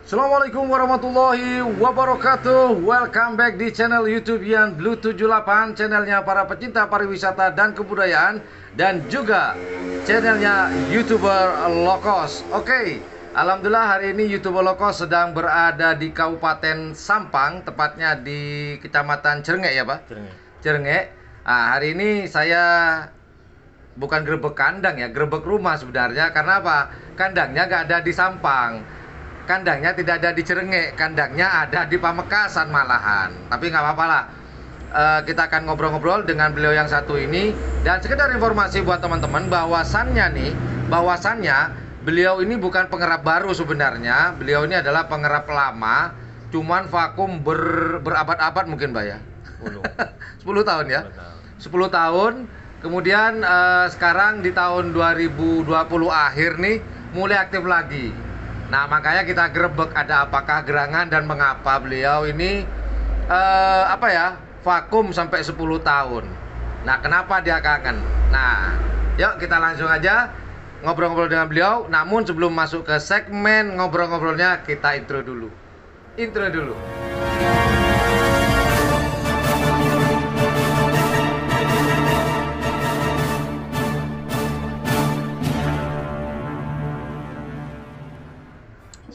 Assalamualaikum warahmatullahi wabarakatuh. Welcome back di channel YouTube Yan Blue 78, channelnya para pecinta pariwisata dan kebudayaan, dan juga channelnya YouTuber Lokos. Oke, alhamdulillah hari ini YouTuber Lokos sedang berada di Kabupaten Sampang, tepatnya di Kecamatan Cerengek ya Pak? Cerengek. Nah, hari ini saya bukan grebek kandang ya, grebek rumah sebenarnya. Karena apa? Kandangnya gak ada di Sampang, kandangnya tidak ada di Cerengek, kandangnya ada di Pamekasan malahan. Tapi nggak apa-apa lah, kita akan ngobrol-ngobrol dengan beliau yang satu ini. Dan sekedar informasi buat teman-teman, bahwasannya beliau ini bukan pengerap baru sebenarnya. Beliau ini adalah pengerap lama, cuman vakum berabad-abad mungkin Mbak ya. 10 tahun ya, 10 tahun. Kemudian sekarang di tahun 2020 akhir nih mulai aktif lagi. Nah, makanya kita grebek ada apakah gerangan dan mengapa beliau ini vakum sampai 10 tahun. Nah, kenapa dia kangen? Nah, yuk kita langsung aja ngobrol-ngobrol dengan beliau. Namun sebelum masuk ke segmen ngobrol-ngobrolnya, kita intro dulu.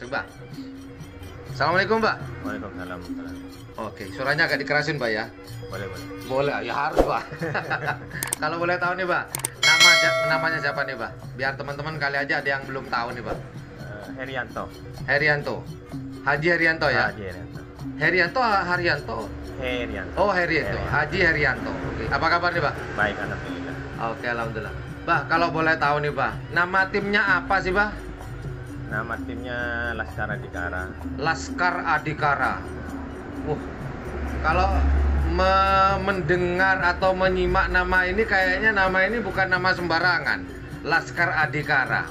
Mbak. Assalamualaikum Mbak. Waalaikumsalam. Oke, suaranya agak dikerasin Mbak ya? Boleh. Boleh, ya harus Mbak. Kalau boleh tahu nih Mbak, namanya siapa nih Mbak? Biar teman-teman kali aja ada yang belum tahu nih Mbak. Herianto. Haji Herianto ya? Haji Herianto. Haryanto? Herianto. Oh, Herianto. Haji Herianto. Oke. Apa kabar nih Mbak? Baik, alhamdulillah. Oke, alhamdulillah. Mbak, kalau boleh tahu nih Mbak, nama timnya apa sih Mbak? Nama timnya Laskar Adhikara. Laskar Adhikara. Kalau mendengar atau menyimak nama ini, kayaknya nama ini bukan nama sembarangan. Laskar Adhikara.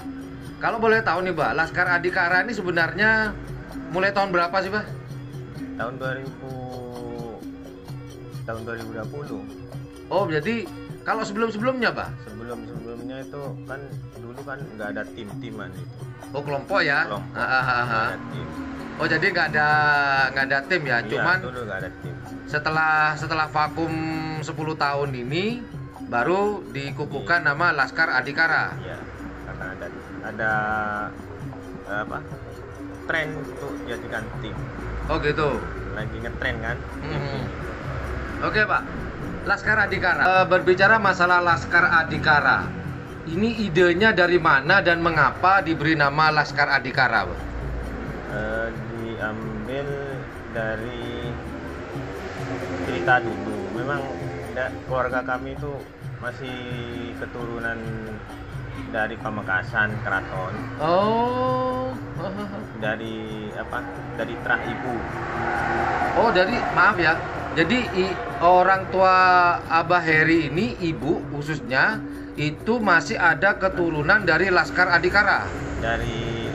Kalau boleh tahu nih Mbak, Laskar Adhikara ini sebenarnya mulai tahun berapa sih Mbak? Tahun 2020. Oh, jadi kalau sebelum-sebelumnya Mbak? Sebelumnya itu kan dulu kan nggak ada tim-timan itu. Oh, kelompok ya? Kelompok. Nggak ada tim. Oh, jadi nggak ada tim ya? Iya, Cuman dulu nggak ada tim. Setelah vakum 10 tahun ini baru dikukuhkan nama Laskar Adhikara. Iya, karena ada tren untuk jadikan tim. Oh gitu. Lagi ngetren kan. Oke Pak, Laskar Adhikara. Berbicara masalah Laskar Adhikara, ini idenya dari mana dan mengapa diberi nama Laskar Adhikara Pak? Diambil dari cerita dulu. Memang keluarga kami itu masih keturunan dari Pamekasan, Keraton. Oh. Dari terah ibu. Oh, maaf ya. Jadi orang tua Abah Heri ini, ibu khususnya, itu masih ada keturunan dari Laskar Adhikara. Dari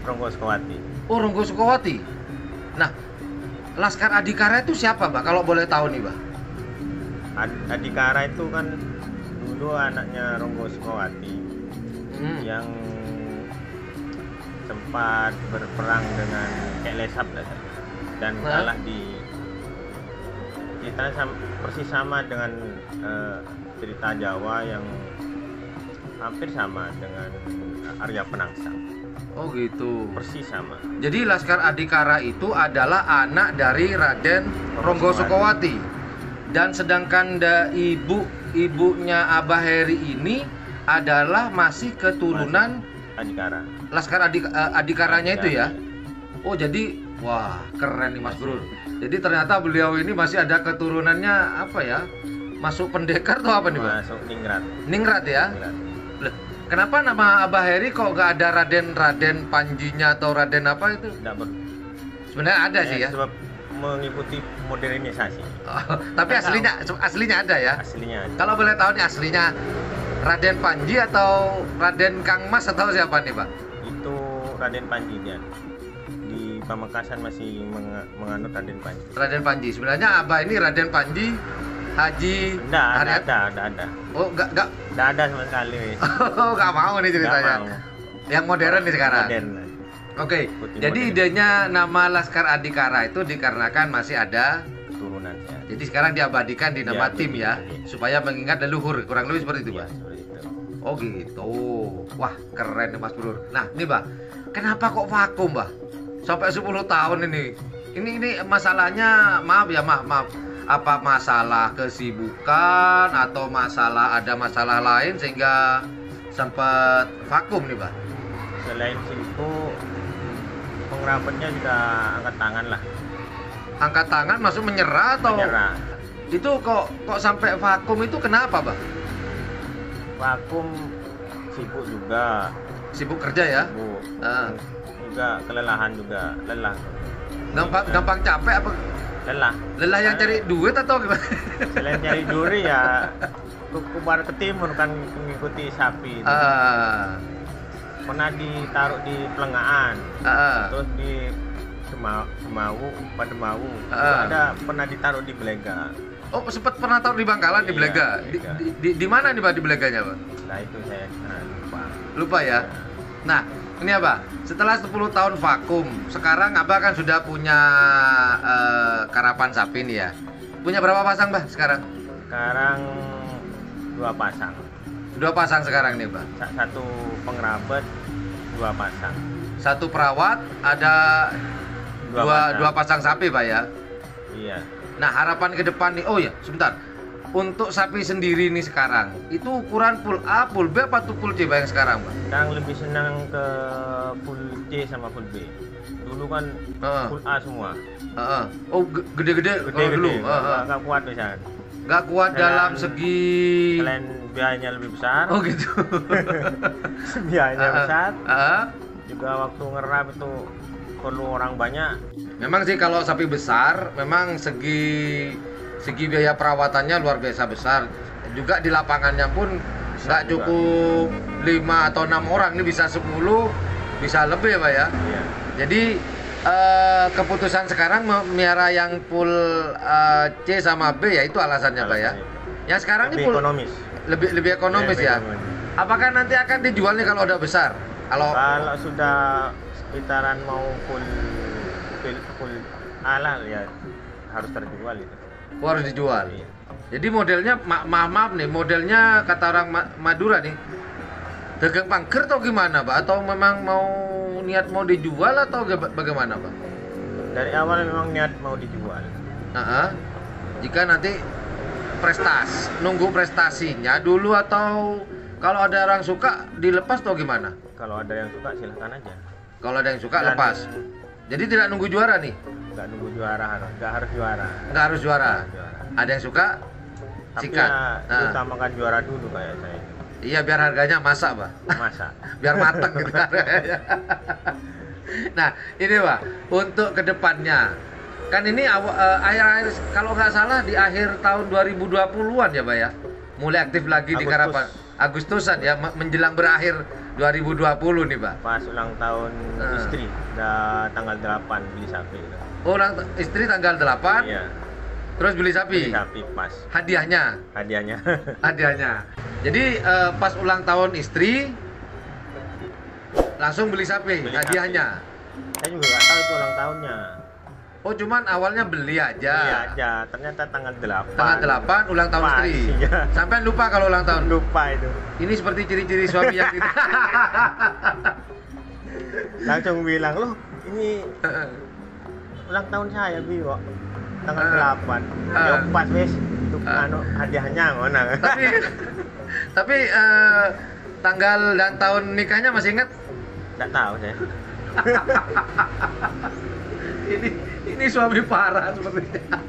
Ronggo Sukowati. Oh, Ronggo Sukowati. Nah, Laskar Adhikara itu siapa, Mbak? Kalau boleh tahu nih, Mbak. Adhikara itu kan dulu anaknya Ronggo Sukowati yang sempat berperang dengan Kek Lesap dan kalah kita persis sama dengan cerita Jawa yang hampir sama dengan Arya Penangsang. Oh gitu. Persis sama. Jadi Laskar Adhikara itu adalah anak dari Raden Ronggo Sukowati. Dan sedangkan ibunya Abah Heri ini adalah masih keturunan Adhikara. Laskar Adhikaranya itu ya. Oh, jadi wah, keren nih Mas Bro. Jadi ternyata beliau ini masih ada keturunannya apa ya? Masuk pendekar atau apa nih, Pak? Masuk Ningrat. Ningrat ya? Loh, kenapa nama Abah Heri kok gak ada Raden Panjinya atau Raden apa itu? Sebenarnya ada sih ya. Sebab mengikuti modernisasi. Tapi aslinya ada ya? Aslinya ada. Kalau boleh tahu nih aslinya Raden Panji atau Raden Kang Mas atau siapa nih, Pak? Itu Raden Panji dia. Di Pamekasan masih menganut Raden Panji. Raden Panji. Sebenarnya Abah ini Raden Panji Haji ada. Oh, enggak ada sama sekali. Oh, enggak mau nih ceritanya. Mau. Yang modern nih sekarang. Modern. Oke, Ikutin jadi model. idenya nama Laskar Adhikara itu dikarenakan masih ada. Turunannya. Jadi sekarang diabadikan di nama Ya, tim betul, ya, iya. supaya mengingat leluhur, kurang lebih seperti itu, Iya, Pak. seperti itu. Oh gitu. Wah, keren nih Mas Bro. Nah, ini, Pak. Kenapa kok vakum, Pak? Sampai 10 tahun ini. Ini masalahnya, maaf ya, maaf. Apa masalah kesibukan atau ada masalah lain sehingga sempat vakum nih, Pak? Selain sibuk, pengrapatnya juga angkat tangan lah. Angkat tangan masuk menyerah atau Menyerah. itu kok sampai vakum itu kenapa, Pak? Vakum, sibuk juga. Sibuk kerja ya? Sibuk. Ah. Juga kelelahan juga, lelah. Gampang capek apa? Lelah. Lelah yang cari duit atau gimana? Selain cari duri ya kubar ke timur kan mengikuti sapi. Pernah ditaruh di Pelengahan, terus di Semau, Pademau. Ada pernah ditaruh di Belega. Oh, sempat pernah taruh di Bangkalan di Iya, Belega. Belega. Di mana nih, Pak, di Beleganya, Pak? Nah itu saya lupa. Lupa ya. Nah, ini apa? Setelah 10 tahun vakum, sekarang Abah kan sudah punya karapan sapi nih ya. Punya berapa pasang, Bah, sekarang? Sekarang 2 pasang. 2 pasang sekarang nih, Pak. Satu pengrabet, 2 pasang. Satu perawat, ada dua pasang sapi, Pak ya. Iya. Nah, harapan ke depan nih. Oh ya, sebentar. Untuk sapi sendiri nih sekarang, itu ukuran full A, full B apa tuh full C, Pak, yang sekarang, Pak? Sekarang lebih senang ke full C sama full B. Dulu kan full A semua. Oh, gede-gede kalau dulu. Nggak kuat bisa. Nggak kuat dalam segi. Selain biayanya lebih besar. Oh gitu. Biayanya besar. Juga waktu ngerap itu perlu orang banyak. Memang sih kalau sapi besar, memang segi biaya perawatannya luar biasa besar. Juga di lapangannya pun nggak cukup 5 atau 6 orang, ini bisa 10, bisa lebih ya, Pak ya. Iya. Jadi keputusan sekarang memiara yang full C sama B ya, itu alasannya, Pak ya. Yang sekarang ini Lebih full ekonomis. lebih ekonomis ya. Apakah nanti akan dijual nih kalau udah besar? Kalau sudah sekitaran mau full halal ya harus terjual itu. Oh, harus dijual. Iya. Jadi modelnya maaf nih, modelnya kata orang Madura nih, dagang pangker atau gimana, Pak? Atau memang niat mau dijual atau bagaimana, Pak? Dari awal memang niat mau dijual. Jika nanti nunggu prestasinya dulu atau kalau ada orang suka dilepas atau gimana? Kalau ada yang suka silahkan aja. Kalau ada yang suka lepas. Jadi tidak nunggu juara nih? Nggak nunggu juara, nggak harus juara. Nggak harus juara. Ada yang suka Tapi sikat. ya utamakan juara dulu kayak saya. Iya, biar harganya masak, Pak. Masa. Biar matang gitu. Nah, ini, Pak, untuk kedepannya kan ini akhir kalau nggak salah di akhir tahun 2020-an ya, Pak ya, mulai aktif lagi di karapan. Agustusan ya, menjelang berakhir 2020 nih, Pak. Pas ulang tahun istri, udah tanggal 8 beli sapi. Oh, istri tanggal 8. Iya. Terus beli sapi. Beli sapi pas. Hadiahnya. Hadiahnya. Jadi pas ulang tahun istri langsung beli sapi, hadiahnya. Saya juga nggak tahu itu ulang tahunnya. Oh, cuman awalnya beli aja. Beli aja, ternyata tanggal 8. Tanggal 8 ulang tahun istri. Iya. Sampai lupa kalau ulang tahun. Lupa itu. Ini seperti ciri-ciri suami yang gitu. Langsung bilang, "Loh, ini ulang tahun saya, Biwo. Tanggal 8." Ya pas wes untuk hadiahnya mana. Tapi tanggal dan tahun nikahnya masih ingat? Nggak tahu saya. ini suami parah sepertinya.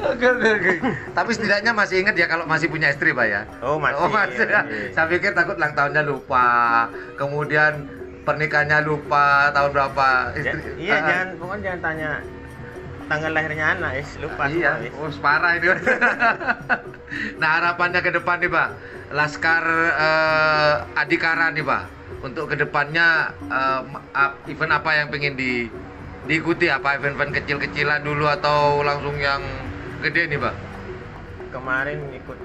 Oke. Tapi setidaknya masih ingat ya kalau masih punya istri, Pak ya? Oh, masih. Saya pikir takut ulang tahunnya lupa, kemudian pernikahannya lupa tahun berapa istri. Pokoknya jangan tanya tanggal lahirnya anak, lupa iya, semua. Parah ini. Nah, harapannya ke depan nih, Pak, Laskar Adhikara nih, Pak, untuk kedepannya event apa yang pengen diikuti, apa event-event kecil-kecilan dulu atau langsung yang gede nih, Pak? Kemarin ikut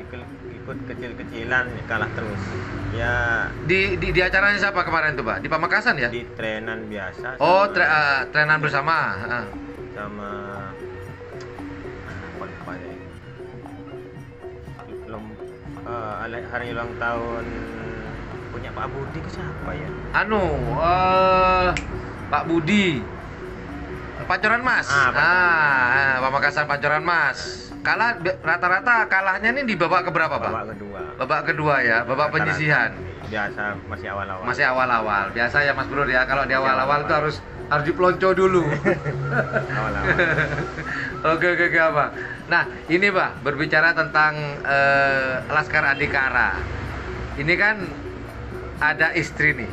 kecil-kecilan kalah terus. Ya Di acaranya siapa kemarin tuh, Pak? Di Pamekasan ya? di trenan biasa. Oh, sama- trenan bersama. sama apa lupa ya. Hari ulang tahun punya Pak Budi ke siapa ya? Anu, Pak Budi. Pancoran Mas. Pancoran. Pamekasan Pancoran Mas. Rata-rata kalahnya ini di babak keberapa, Pak? Babak kedua. Babak kedua ya, babak Rata-rata. penyisihan. Biasa masih awal-awal. Masih awal-awal. Biasa ya Mas Bro ya, kalau di Masih awal-awal itu awal-awal. harus dipelonco dulu. Awal-awal. Oke, apa? Nah, ini Pak, berbicara tentang Laskar Adhikara. Ini kan ada istri nih.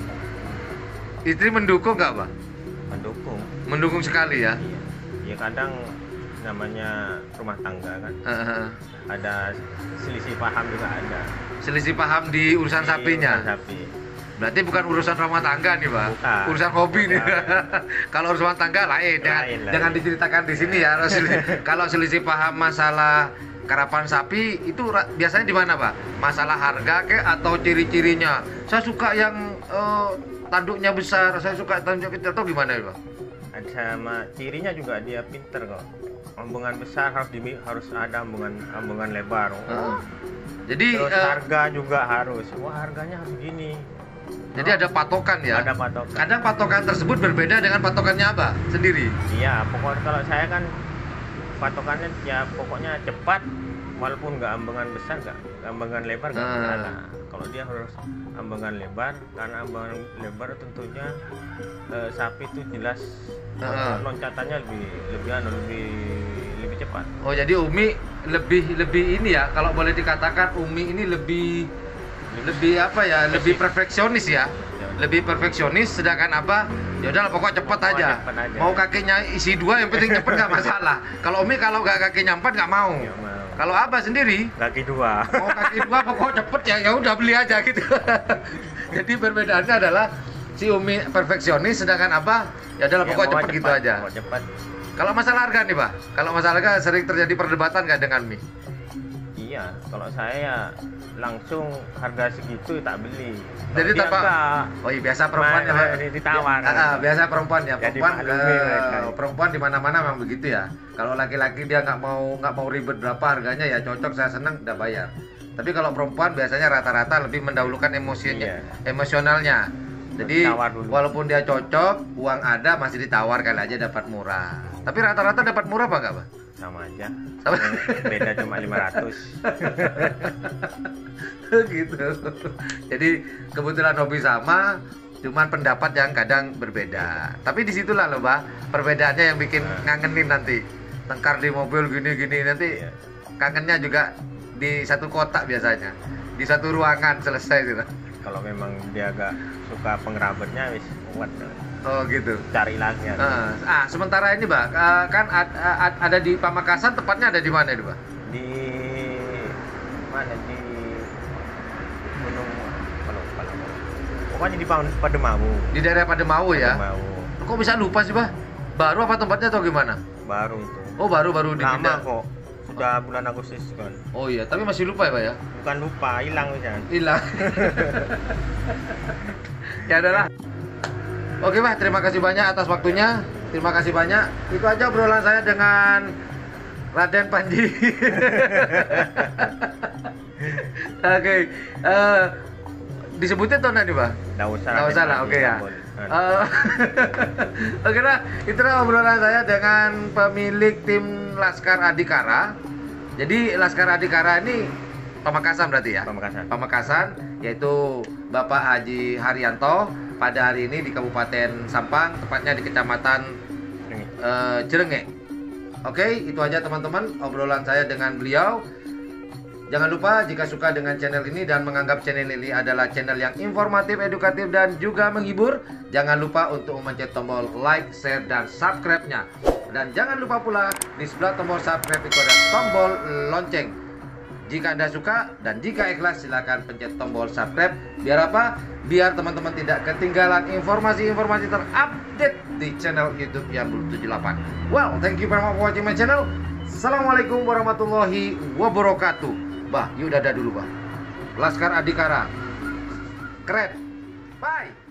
Istri mendukung nggak, Pak? Mendukung. Mendukung sekali ya. Iya. Ya kadang namanya rumah tangga kan. Ada selisih paham juga ada. Selisih paham di urusan Di sapinya. urusan sapi. Berarti bukan urusan rumah tangga nih, Pak. Bukan. Urusan hobi nih. Bukan. Kalau urusan rumah tangga lain, Lain. jangan diceritakan di sini ya. Kalau selisih paham masalah karapan sapi itu biasanya di mana, Pak? Masalah harga kek atau ciri-cirinya? Saya suka yang tanduknya besar, saya suka tanduknya kecil, atau gimana ya, Pak? Sama cirinya juga dia pinter kok. Ambungan besar harus ada ambungan lebar. Jadi Terus harga juga harus. Wah, harganya harus gini. jadi ada patokan ya. Ada patokan. Kadang patokan tersebut berbeda dengan patokannya Abah sendiri. Iya, pokoknya kalau saya kan patokannya ya pokoknya cepat, walaupun nggak ambengan besar, nggak ambengan lebar nggak masalah. Kalau dia harus ambengan lebar, karena ambengan lebar tentunya sapi itu jelas loncatannya lebih cepat. Oh, jadi Umi lebih ini ya, kalau boleh dikatakan Umi ini lebih apa ya, lebih perfeksionis ya. Lebih perfeksionis, sedangkan Abah ya udah pokoknya cepet aja. Mau kakinya isi 2 yang penting cepet nggak masalah. Kalau Umi kalau nggak kakinya 4 nggak mau. Kalau Abah sendiri Kaki 2. mau kaki 2 pokoknya cepet ya udah beli aja gitu. Jadi perbedaannya adalah si Umi perfeksionis, sedangkan Abah ya udah pokoknya cepet gitu aja. Cepat. Kalau masalah harga nih, Pak, kalau masalah harga sering terjadi perdebatan nggak dengan Mi? Iya, kalau saya langsung harga segitu tak beli. Jadi Kalau dia tak, Pak? enggak, Oh iya, biasa perempuan ya, Pak. ditawar. Biasa perempuan ya. Jadi Perempuan maklumi mereka. perempuan di mana-mana memang begitu ya. Kalau laki-laki dia nggak mau ribet berapa harganya ya cocok, saya seneng udah bayar. Tapi kalau perempuan biasanya rata-rata lebih mendahulukan emosinya, emosionalnya. Jadi Ditawar dulu. walaupun dia cocok, uang ada masih ditawar kali aja dapat murah. Tapi rata-rata dapat murah apa enggak, Pak? Sama aja. Sama. Beda cuma 500. Gitu. Jadi kebetulan hobi sama, cuman pendapat yang kadang berbeda. Tapi disitulah loh, Pak, perbedaannya yang bikin ngangenin nanti. Tengkar di mobil gini-gini nanti kangennya juga di satu kotak biasanya, di satu ruangan selesai gitu. Kalau memang dia agak suka pengerabetnya wis kuat. Oh gitu. Cari lagi ya. Sementara ini, Pak, kan ada di Pamekasan, tepatnya ada di mana itu, Pak? Di mana, di Gunung pokoknya di Pademawu. Di daerah Pademawu ya. Pademawu. Kok bisa lupa sih, Pak? Baru apa tempatnya atau gimana? Baru itu. Oh, baru Lama dipindah. kok. Sudah bulan Agustus kan. Oh iya, tapi masih lupa ya, Pak ya? Bukan lupa, hilang bisa. Hilang. Ya adalah. Oke, Pak, terima kasih banyak atas waktunya. Terima kasih banyak. Itu aja obrolan saya dengan Raden Panji. Oke. Disebutin atau nanti, Pak? Nggak usah. Nggak usah lah, oke ya. Oke lah, itulah obrolan saya dengan pemilik tim Laskar Adhikara. Jadi Laskar Adhikara ini Pamekasan berarti ya? Pamekasan. Pamekasan, yaitu Bapak Haji Haryanto pada hari ini di Kabupaten Sampang, tepatnya di Kecamatan Cirenge. Oke, itu aja teman-teman obrolan saya dengan beliau. Jangan lupa jika suka dengan channel ini dan menganggap channel ini adalah channel yang informatif, edukatif, dan juga menghibur, jangan lupa untuk memencet tombol like, share, dan subscribe-nya. Dan jangan lupa pula di sebelah tombol subscribe itu ada tombol lonceng. Jika Anda suka dan jika ikhlas, silakan pencet tombol subscribe. Biar apa? Biar teman-teman tidak ketinggalan informasi-informasi terupdate di channel YouTube yang Blue 78. Well, thank you very much for watching my channel. Assalamualaikum warahmatullahi wabarakatuh. Bah, yuk dadah dulu, Bah. Laskar Adhikara. Keren. Bye.